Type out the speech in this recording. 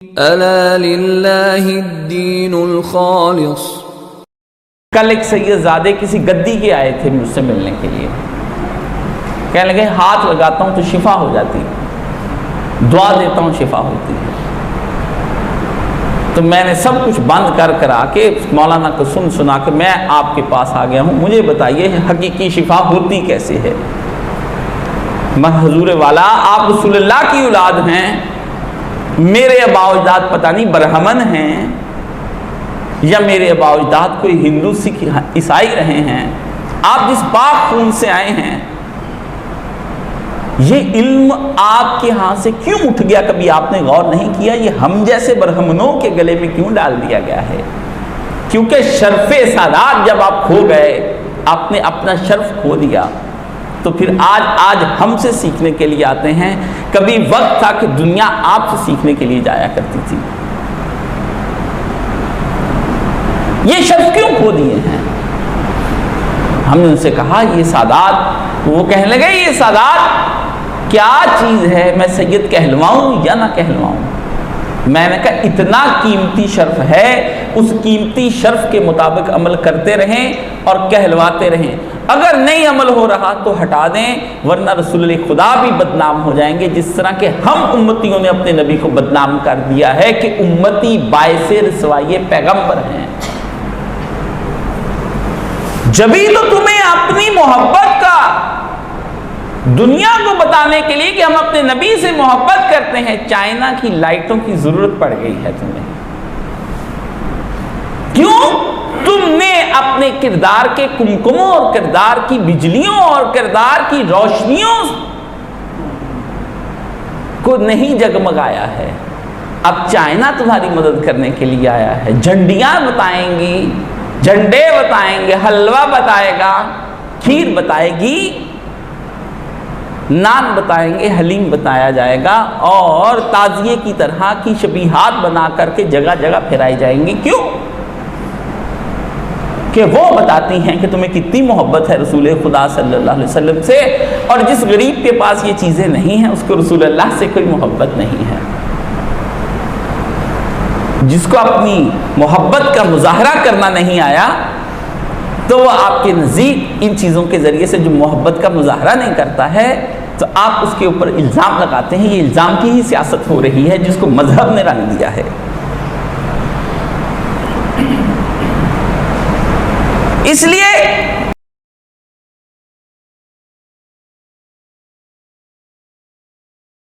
ألا لله الدين الخالص۔ کل ایک سید زادے کسی گدی کے آئے تھے مجھ سے ملنے کے لیے، کہنے لگے ہاتھ لگاتا ہوں تو شفا ہو جاتی، دعا دیتا ہوں شفا ہوتی ہے۔ تو میں نے سب کچھ بند کر آ کے مولانا کو سنا کے میں آپ کے پاس آ گیا ہوں، مجھے بتائیے حقیقی شفا ہوتی کیسے ہے؟ حضور والا آپ رسول اللہ کی اولاد ہیں، میرے ابا و اجداد پتہ نہیں برہمن ہیں یا میرے ابا و اجداد کوئی ہندو سکھ عیسائی رہے ہیں، آپ جس پاک خون سے آئے ہیں یہ علم آپ کے ہاں سے کیوں اٹھ گیا؟ کبھی آپ نے غور نہیں کیا یہ ہم جیسے برہمنوں کے گلے میں کیوں ڈال دیا گیا ہے؟ کیونکہ شرف سادات جب آپ کھو گئے، آپ نے اپنا شرف کھو دیا، تو پھر آج ہم سے سیکھنے کے لیے آتے ہیں۔ کبھی وقت تھا کہ دنیا آپ سے سیکھنے کے لیے جایا کرتی تھی، یہ شرف کیوں کھو دیے ہیں؟ ہم نے ان سے کہا یہ سادات، وہ کہنے لگے یہ سادات کیا چیز ہے، میں سید کہلواؤں یا نہ کہلواؤں؟ میں نے کہا اتنا قیمتی شرف ہے، اس قیمتی شرف کے مطابق عمل کرتے رہیں اور کہلواتے رہیں، اگر نہیں عمل ہو رہا تو ہٹا دیں، ورنہ رسول اللہ خدا بھی بدنام ہو جائیں گے، جس طرح کہ ہم امتیوں نے اپنے نبی کو بدنام کر دیا ہے کہ امتی باعث رسوائی پیغمبر ہیں۔ جبھی تو تمہیں اپنی محبت کا دنیا کو بتانے کے لیے کہ ہم اپنے نبی سے محبت کرتے ہیں، چائنا کی لائٹوں کی ضرورت پڑ گئی ہے تمہیں۔ کیوں؟ تم نے اپنے کردار کے کمکموں اور کردار کی بجلیوں اور کردار کی روشنیوں کو نہیں جگمگایا ہے۔ اب چائنا تمہاری مدد کرنے کے لیے آیا ہے، جھنڈیاں بتائیں گی، جھنڈے بتائیں گے، حلوہ بتائے گا، کھیر بتائے گی، نان بتائیں گے، حلیم بتایا جائے گا، اور تعزیے کی طرح کی شبیہات بنا کر کے جگہ جگہ پھیرائی جائیں گی۔ کیوں؟ کہ وہ بتاتی ہیں کہ تمہیں کتنی محبت ہے رسول خدا صلی اللہ علیہ وسلم سے، اور جس غریب کے پاس یہ چیزیں نہیں ہیں اس کو رسول اللہ سے کوئی محبت نہیں ہے۔ جس کو اپنی محبت کا مظاہرہ کرنا نہیں آیا تو وہ آپ کے نزدیک ان چیزوں کے ذریعے سے جو محبت کا مظاہرہ نہیں کرتا ہے تو آپ اس کے اوپر الزام لگاتے ہیں۔ یہ الزام کی ہی سیاست ہو رہی ہے جس کو مذہب نے رنگ دیا ہے۔ اس لیے